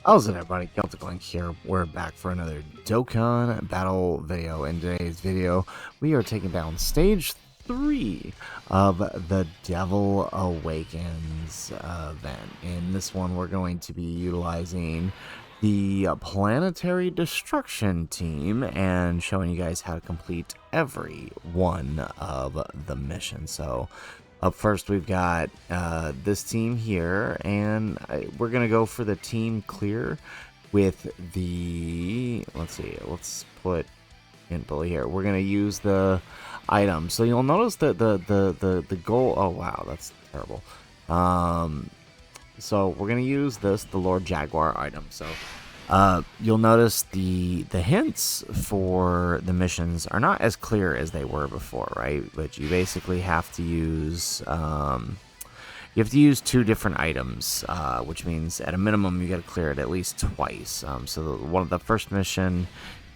How's it, everybody? Celtic Link here. We're back for another Dokkan battle video. In today's video, we are taking down stage 3 of the Devil Awakens event. In this one, we're going to be utilizing the Planetary Destruction team and showing you guys how to complete every one of the missions. So up first, we've got this team here, and we're going to go for the team clear with the, let's put in bully here. We're going to use the item. So you'll notice that the goal, oh wow, that's terrible. So we're going to use this, the Lord Jaguar item. So you'll notice the hints for the missions are not as clear as they were before, right? But you basically have to use two different items, which means at a minimum you got to clear it at least twice. So the first mission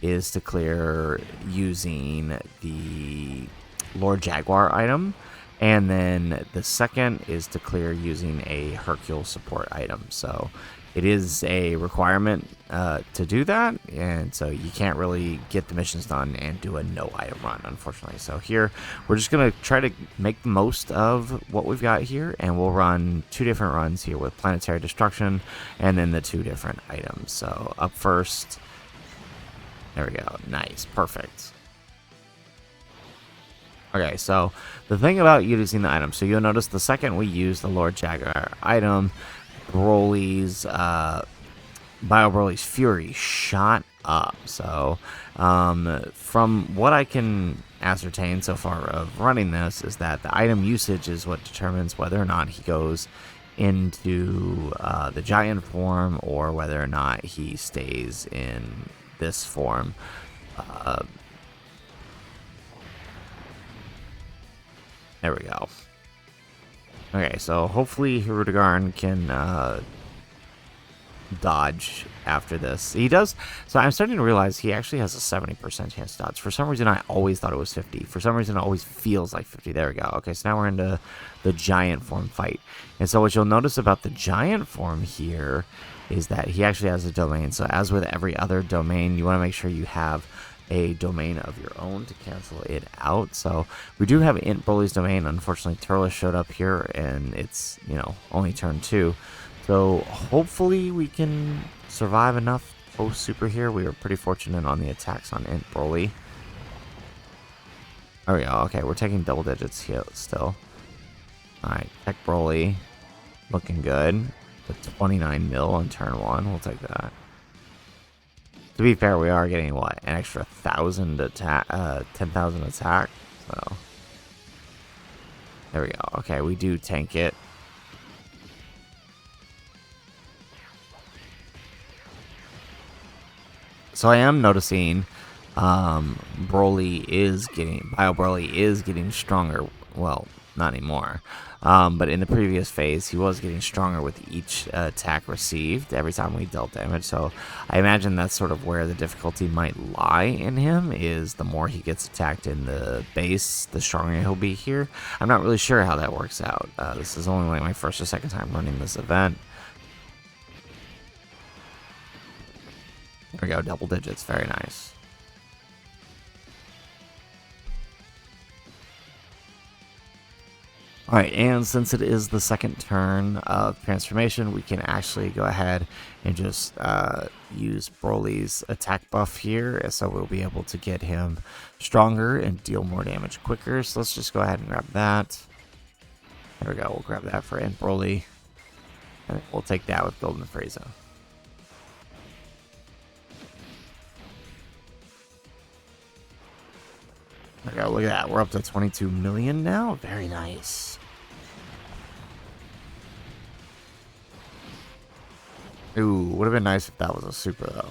is to clear using the Lord Jaguar item. And then the second is to clear using a Hercule support item. So it is a requirement to do that, and so you can't really get the missions done and do a no item run, unfortunately. So here we're just gonna try to make the most of what we've got here, and we'll run two different runs here with Planetary Destruction and then the two different items. So up first, there we go. Nice, perfect. Okay, so the thing about using the item, so you'll notice the second we use the Lord Jaguar item, Broly's Bio Broly's Fury shot up. So from what I can ascertain so far of running this is that the item usage is what determines whether or not he goes into the giant form or whether or not he stays in this form. There we go. Okay, so hopefully Hirudegarn can dodge after this. He does. So I'm starting to realize he actually has a 70% chance to dodge. For some reason, I always thought it was 50. For some reason, it always feels like 50. There we go. Okay, so now we're into the giant form fight. And so what you'll notice about the giant form here is that he actually has a domain. So as with every other domain, you want to make sure you have a domain of your own to cancel it out. So we do have Int Broly's domain. Unfortunately, Turles showed up here, and it's, only turn 2. So hopefully we can survive enough post super here. We were pretty fortunate on the attacks on Int Broly. There we go. Okay, we're taking double digits here still. Alright, Tech Broly. Looking good. The 29 mil on turn 1. We'll take that. To be fair, we are getting, what, an extra 1,000 attack, 10,000 attack. So, there we go. Okay, we do tank it. So I am noticing Bio Broly is getting stronger. Well, not anymore. But in the previous phase, he was getting stronger with each attack received every time we dealt damage. So I imagine that's sort of where the difficulty might lie in him, is the more he gets attacked in the base, the stronger he'll be here. I'm not really sure how that works out. This is only like my first or second time running this event. There we go, double digits, very nice. Alright, and since it is the second turn of transformation, we can actually go ahead and just use Broly's attack buff here, so we'll be able to get him stronger and deal more damage quicker. So let's just go ahead and grab that. There we go, we'll grab that for Int Broly, and we'll take that with Golden Frieza. There we go, look at that, we're up to 22 million now, very nice. Ooh, would have been nice if that was a super, though.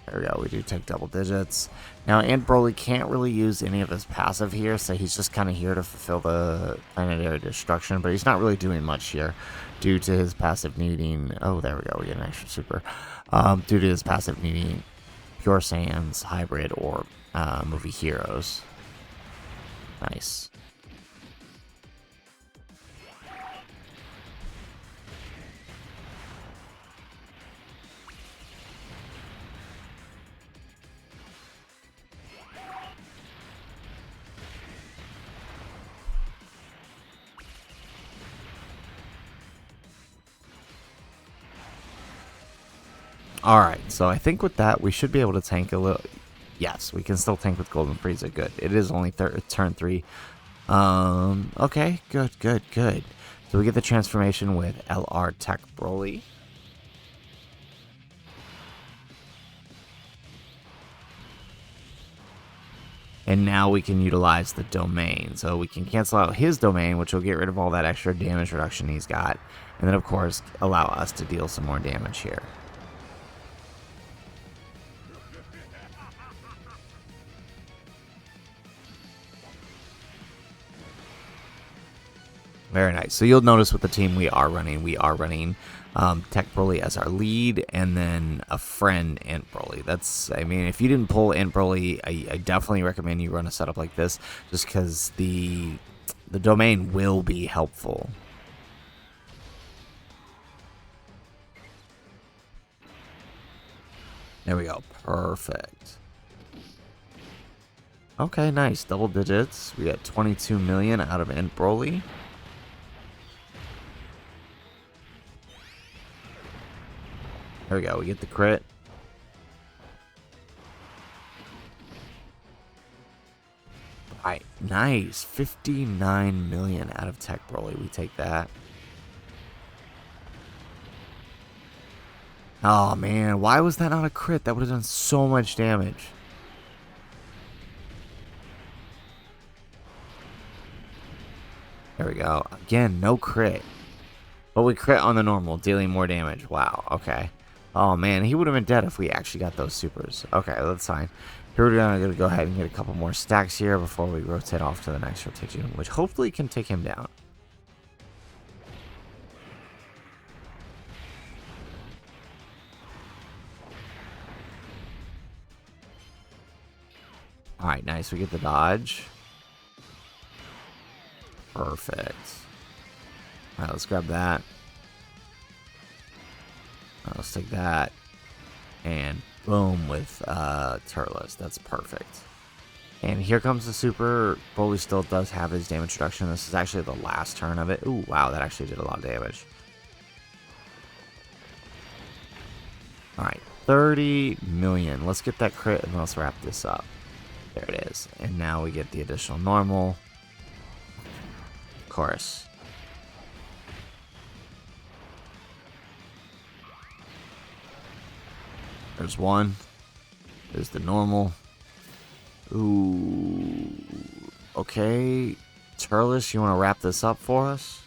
There we go, we do take double digits. Now, Int Broly can't really use any of his passive here, so he's just kind of here to fulfill the Planetary Destruction, but he's not really doing much here due to his passive needing... Oh, there we go, we get an extra super. Due to his passive needing Pure Saiyans, Hybrid, or movie heroes. Nice. Alright, so I think with that, we should be able to tank a little. Yes, we can still tank with Golden Frieza. Good. It is only turn 3. Okay, good. So we get the transformation with LR Tech Broly. And now we can utilize the domain. So we can cancel out his domain, which will get rid of all that extra damage reduction he's got. And then, of course, allow us to deal some more damage here. Very nice. So you'll notice with the team we are running Tech Broly as our lead, and then a friend Ant Broly. That's, I mean, if you didn't pull Ant Broly, I definitely recommend you run a setup like this, just because the domain will be helpful. There we go. Perfect. Okay, nice. Double digits. We got 22 million out of Ant Broly. There we go, we get the crit. Alright, nice. 59 million out of Tech Broly. We take that. Oh man, why was that not a crit? That would have done so much damage. There we go. Again, no crit. But we crit on the normal, dealing more damage. Wow, okay. Oh man, he would have been dead if we actually got those supers. Okay, that's fine. Here we're gonna go ahead and get a couple more stacks here before we rotate off to the next rotation, which hopefully can take him down. Alright, nice. We get the dodge. Perfect. Alright, let's grab that. Let's take that. And boom with Turles. That's perfect. And here comes the super. Broly still does have his damage reduction. This is actually the last turn of it. Ooh, wow, that actually did a lot of damage. Alright, 30 million. Let's get that crit and let's wrap this up. There it is. And now we get the additional normal. Of course. There's one. There's the normal. Ooh. Okay. Turles, you want to wrap this up for us?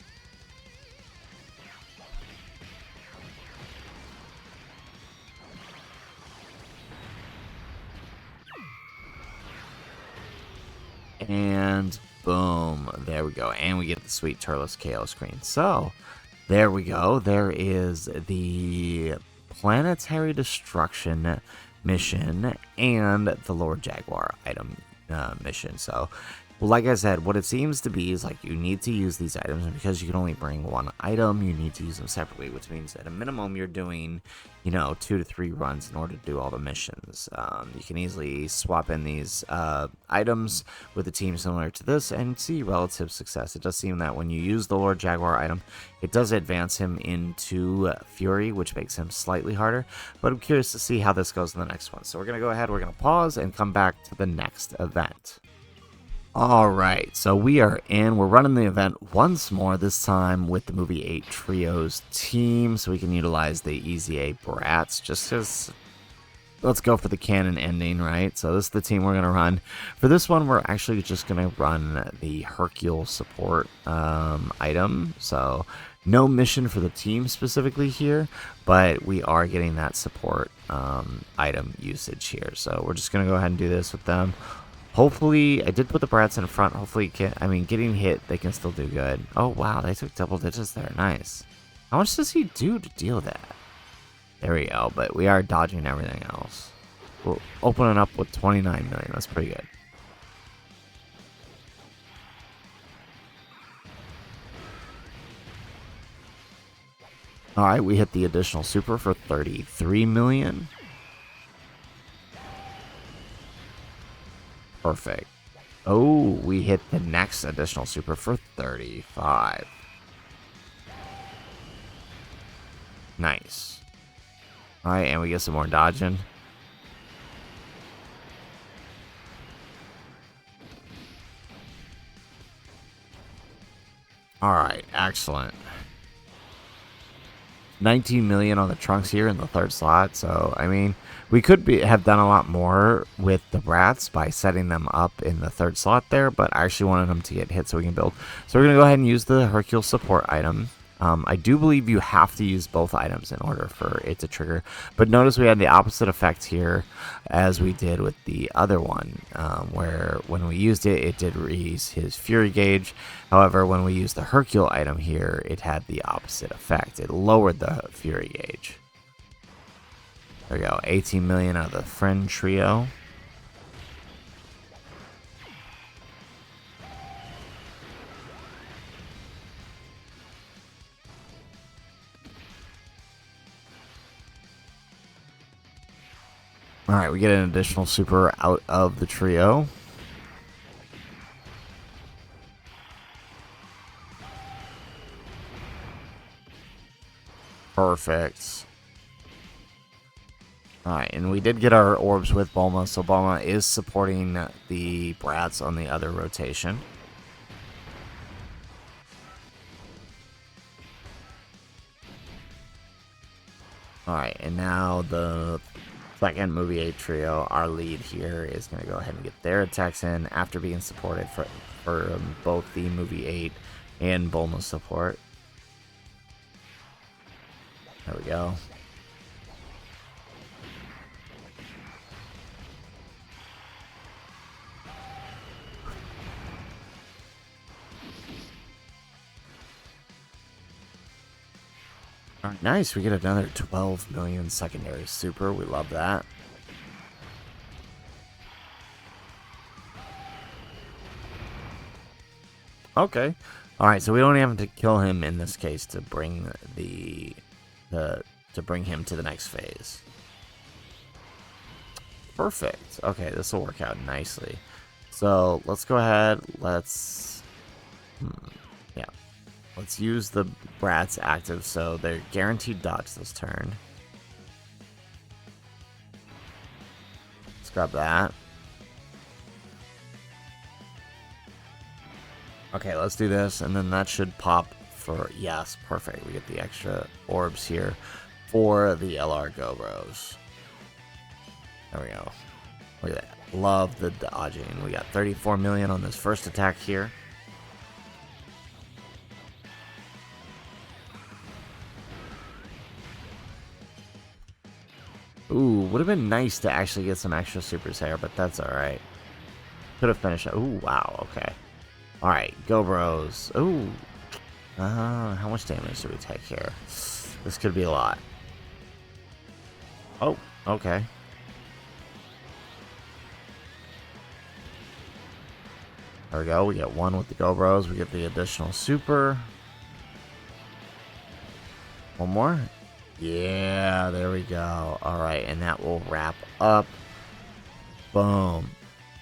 And boom. There we go. And we get the sweet Turles KO screen. So, there we go. There is the Planetary Destruction mission and the Lord Jaguar item mission. So, well, like I said, what it seems to be is like you need to use these items, and because you can only bring one item, you need to use them separately, which means at a minimum you're doing, 2 to 3 runs in order to do all the missions. You can easily swap in these items with a team similar to this and see relative success. It does seem that when you use the Lord Jaguar item, it does advance him into Fury, which makes him slightly harder, but I'm curious to see how this goes in the next one. So we're going to go ahead, we're going to pause and come back to the next event. Alright, so we are in. We're running the event once more, this time with the Movie 8 Trios team, so we can utilize the Easy A Brats, just because let's go for the canon ending, right? So this is the team we're going to run. For this one, we're actually just going to run the Hercule support item, so no mission for the team specifically here, but we are getting that support item usage here, so we're just going to go ahead and do this with them. Hopefully, I did put the Brats in front. Hopefully, getting hit, they can still do good. Oh, wow, they took double digits there. Nice. How much does he do to deal that? There we go, but we are dodging everything else. We're opening up with 29 million. That's pretty good. Alright, we hit the additional super for 33 million. Perfect. Oh, we hit the next additional super for 35. Nice. Alright, and we get some more dodging. Alright, excellent. 19 million on the trunks here in the third slot. So, I mean, we could have done a lot more with the brats by setting them up in the third slot there, but I actually wanted them to get hit so we can build. So we're going to go ahead and use the Hercule support item. I do believe you have to use both items in order for it to trigger, but notice we had the opposite effect here as we did with the other one, where when we used it, it did raise his fury gauge. However, when we used the Hercule item here, it had the opposite effect. It lowered the fury gauge. There we go, 18 million out of the friend trio. Alright, we get an additional super out of the trio. Perfect. Alright, and we did get our orbs with Bulma, so Bulma is supporting the brats on the other rotation. Alright, and now the second movie 8 trio, our lead here, is going to go ahead and get their attacks in after being supported for both the movie 8 and Bulma support. There we go. Alright, nice. We get another 12 million secondary super. We love that. Okay. Alright, so we don't have to kill him in this case to bring bring him to the next phase. Perfect. Okay, this will work out nicely. So let's go ahead. Let's use the brats active so they're guaranteed dodge this turn. Let's grab that. Okay, let's do this, and then that should pop for, yes, perfect. We get the extra orbs here for the LR Go Bros. There we go. Look at that. Love the dodging. We got 34 million on this first attack here. Ooh, would have been nice to actually get some extra supers here, but that's alright. Could have finished it. Ooh, wow, okay. Alright, Go Bros. Ooh. How much damage do we take here? This could be a lot. Oh, okay. There we go. We get one with the Go Bros. We get the additional super. One more. Yeah, there we go. Alright, and that will wrap up. Boom.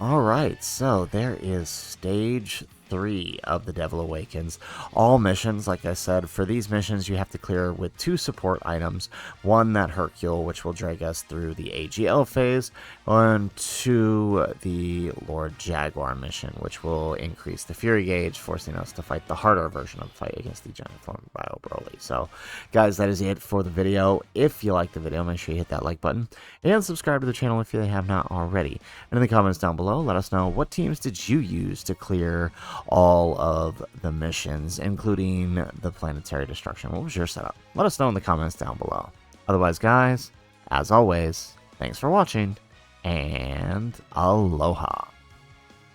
Alright, so there is stage 3 of the Devil Awakens. All missions, like I said, for these missions you have to clear with 2 support items. One, that Hercule, which will drag us through the AGL phase, and 2, the Lord Jaguar mission, which will increase the Fury gauge, forcing us to fight the harder version of the fight against the Giant Form Bio Broly. So, guys, that is it for the video. If you liked the video, make sure you hit that like button, and subscribe to the channel if you have not already. And in the comments down below, let us know what teams did you use to clear all of the missions, including the planetary destruction. What was your setup? Let us know in the comments down below. Otherwise, guys, as always, thanks for watching, and aloha.